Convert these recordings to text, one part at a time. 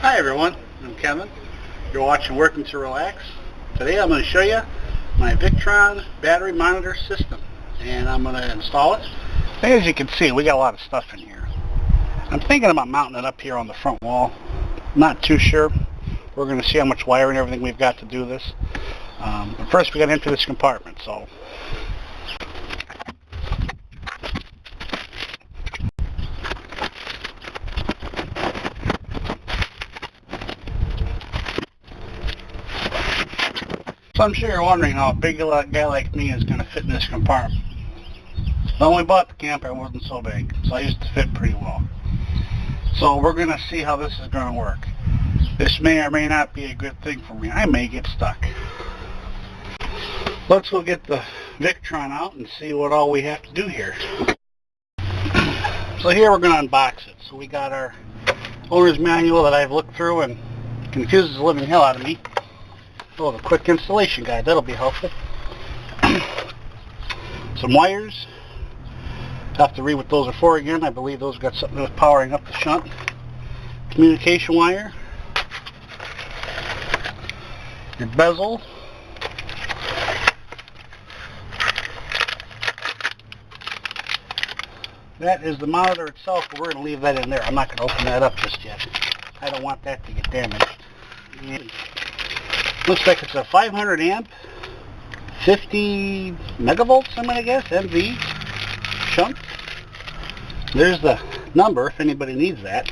Hi everyone, I'm Kevin. You're watching Working to Relax. Today I'm going to show you my Victron battery monitor system, and I'm going to install it. As you can see, we got a lot of stuff in here. I'm thinking about mounting it up here on the front wall. Not too sure. We're going to see how much wire and everything we've got to do this. But first we got to enter this compartment. So I'm sure you're wondering how a big guy like me is going to fit in this compartment. When we bought the camper, it wasn't so big, so I used to fit pretty well. So we're going to see how this is going to work. This may or may not be a good thing for me. I may get stuck. Let's go get the Victron out and see what all we have to do here. So here we're going to unbox it. So we got our owner's manual that I've looked through and confuses the living hell out of me. Oh, the quick installation guide, that'll be helpful. Some wires. Have to read what those are for again. I believe those got something to do with powering up the shunt. Communication wire. Your bezel. That is the monitor itself, but we're going to leave that in there. I'm not going to open that up just yet. I don't want that to get damaged. And looks like it's a 500 amp, 50 megavolts, I'm going to guess, MV shunt. There's the number if anybody needs that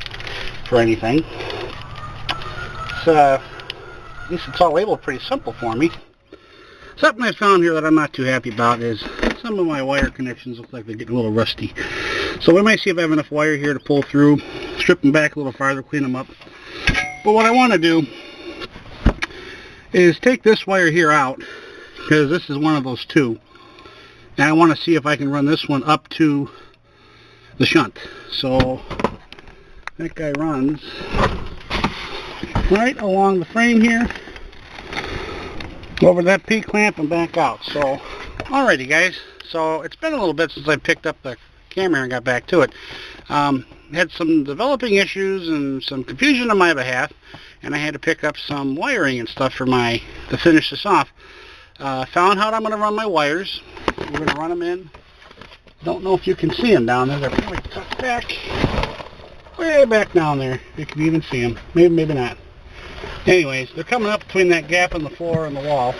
for anything. So, at least it's all labeled pretty simple for me. Something I found here that I'm not too happy about is some of my wire connections look like they're getting a little rusty. So we might see if I have enough wire here to pull through, strip them back a little farther, clean them up. But what I want to do is take this wire here out, because this is one of those two, and I want to see if I can run this one up to the shunt. So that guy runs right along the frame here, over that P-clamp and back out. So alrighty guys, so it's been a little bit since I picked up the camera and got back to it. Had some developing issues and some confusion on my behalf, and I had to pick up some wiring and stuff to finish this off. Found out I'm going to run my wires. We're going to run them in. Don't know if you can see them down there. They're probably tucked back, way back down there. You can even see them. Maybe, maybe not. Anyways, they're coming up between that gap in the floor and the wall,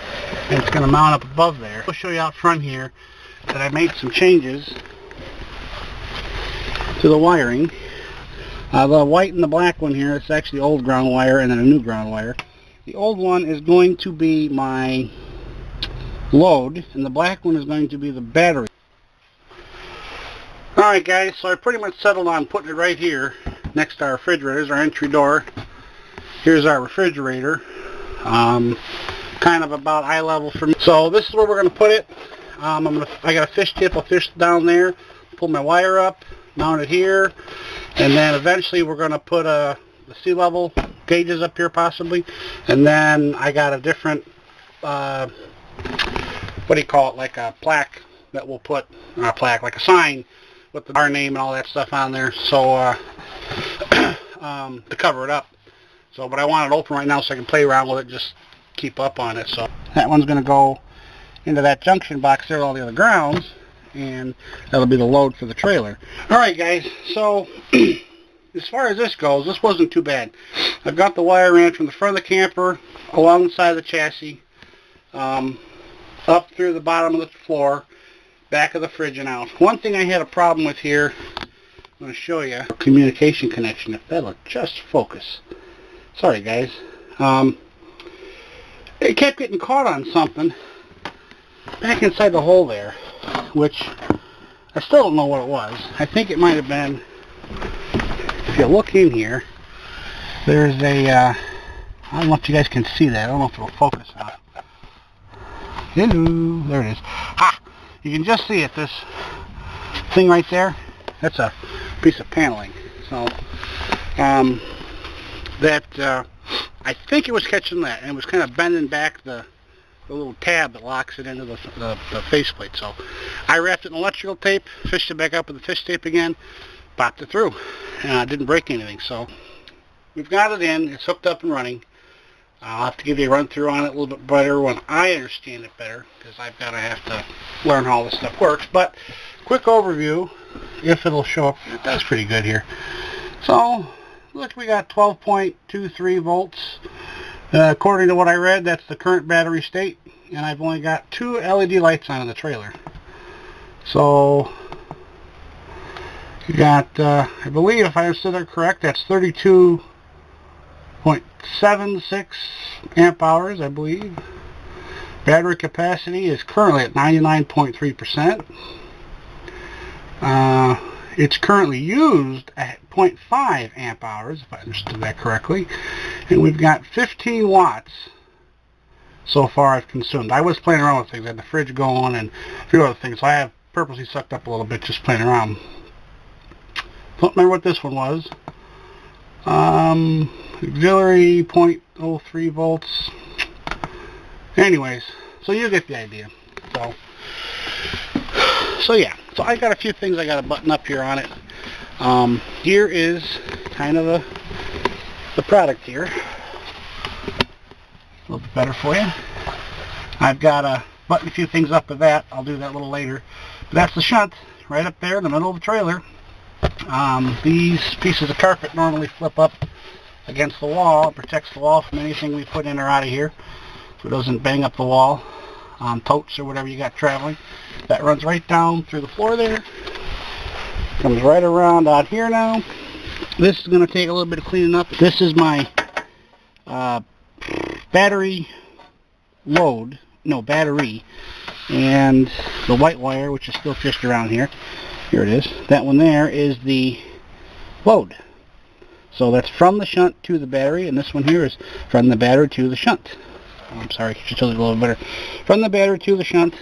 and it's going to mount up above there. I'll show you out front here that I made some changes to the wiring. The white and the black one here, it's actually old ground wire and then a new ground wire. The old one is going to be my load, and the black one is going to be the battery. Alright guys, so I pretty much settled on putting it right here next to our refrigerator. There's our entry door. Here's our refrigerator. Kind of about eye level for me. So this is where we're going to put it. I got a fish tip. I'll fish down there, pull my wire up, mount it here, and then eventually we're going to put the sea level gauges up here possibly, and then I got a different what do you call it, like a plaque that we'll put, not a plaque, like a sign with our name and all that stuff on there, so to cover it up. So, but I want it open right now so I can play around with it, just keep up on it. So that one's going to go into that junction box there, all the other grounds, and that'll be the load for the trailer. Alright guys, so as far as this goes, this wasn't too bad. I've got the wire ran from the front of the camper, along the side of the chassis, up through the bottom of the floor, back of the fridge and out. One thing I had a problem with here, I'm going to show you, communication connection, if that'll just focus. Sorry guys. It kept getting caught on something back inside the hole there, which I still don't know what it was. I think it might have been, if you look in here, there's a, I don't know if you guys can see that. I don't know if it'll focus on it. Hello, there it is. Ha! You can just see it, this thing right there. That's a piece of paneling. So, I think it was catching that, and it was kind of bending back the little tab that locks it into the faceplate. So I wrapped it in electrical tape, fished it back up with the fish tape again, popped it through, and I didn't break anything. So we've got it in. It's hooked up and running. I'll have to give you a run through on it a little bit better when I understand it better, because I've got to have to learn how all this stuff works. But quick overview, if it'll show up. It does pretty good here. So look, we got 12.23 volts. According to what I read, that's the current battery state, and I've only got 2 LED lights on in the trailer. So you got, I believe, if I understood that correct, that's 32.76 amp hours, I believe. Battery capacity is currently at 99.3%. It's currently used at 0.5 amp hours, if I understood that correctly. And we've got 15 watts so far I've consumed. I was playing around with things. I had the fridge going and a few other things, so I have purposely sucked up a little bit just playing around. Don't remember what this one was. Auxiliary 0.03 volts. Anyways, so you get the idea. So yeah, so I got a few things I got to button up here on it. Here is kind of the product here. A little bit better for you. I've got to button a few things up with that. I'll do that a little later. But that's the shunt right up there in the middle of the trailer. These pieces of carpet normally flip up against the wall. It protects the wall from anything we put in or out of here, so it doesn't bang up the wall on totes or whatever you got traveling. That runs right down through the floor there. Comes right around out here now. This is going to take a little bit of cleaning up. This is my battery, and the white wire, which is still fished around here. Here it is. That one there is the load. So that's from the shunt to the battery, and this one here is from the battery to the shunt. I'm sorry, I should tell you a little better. From the battery to the shunt,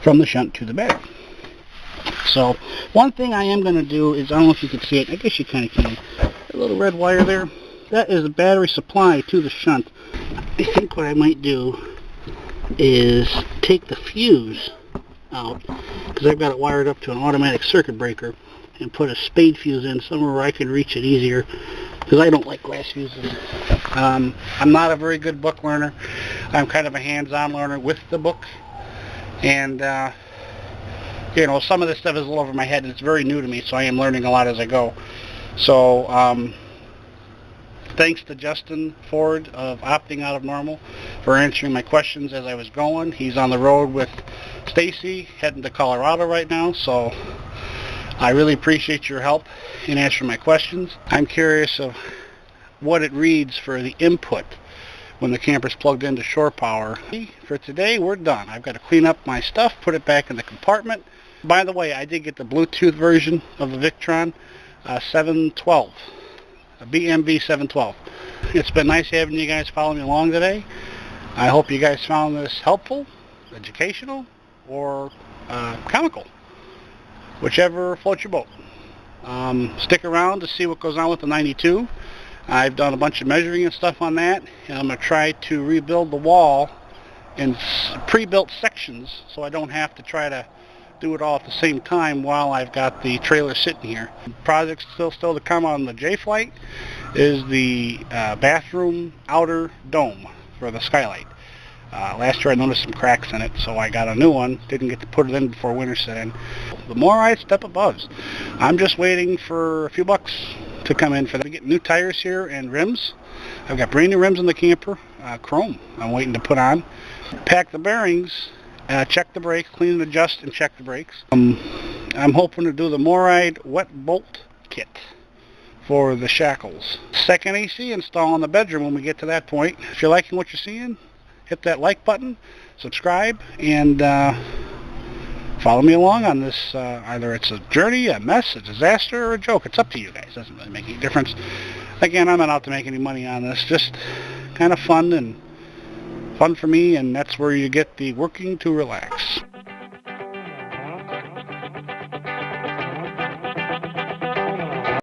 from the shunt to the battery. So one thing I am going to do is, I don't know if you can see it, I guess you kind of can. A little red wire there, that is the battery supply to the shunt. I think what I might do is take the fuse out, because I've got it wired up to an automatic circuit breaker, and put a spade fuse in somewhere where I can reach it easier, because I don't like glass fuses. I'm not a very good book learner. I'm kind of a hands-on learner with the book, and you know, some of this stuff is a little over my head and it's very new to me, so I am learning a lot as I go. So thanks to Justin Ford of Opting Out of Normal for answering my questions as I was going. He's on the road with Stacy heading to Colorado right now, so I really appreciate your help in answering my questions. I'm curious of what it reads for the input when the camper's plugged into shore power. For today, we're done. I've got to clean up my stuff, put it back in the compartment. By the way, I did get the Bluetooth version of the Victron 712, a BMV 712. It's been nice having you guys follow me along today. I hope you guys found this helpful, educational, or comical, whichever floats your boat. Stick around to see what goes on with the 92. I've done a bunch of measuring and stuff on that, and I'm going to try to rebuild the wall in pre-built sections so I don't have to try to do it all at the same time while I've got the trailer sitting here. The project still to come on the J-Flight is the bathroom outer dome for the skylight. Last year I noticed some cracks in it, so I got a new one. Didn't get to put it in before winter set in. The more I step above, I'm just waiting for a few bucks to come in for that. I get new tires here and rims. I've got brand new rims in the camper, chrome. I'm waiting to put on. Pack the bearings, check the brakes, clean and adjust and check the brakes. I'm hoping to do the Moride wet bolt kit for the shackles. Second AC install in the bedroom when we get to that point. If you're liking what you're seeing, hit that like button, subscribe, and follow me along on this. Either it's a journey, a mess, a disaster, or a joke. It's up to you guys. It doesn't really make any difference. Again, I'm not out to make any money on this. Just kind of fun for me, and that's where you get the working to relax.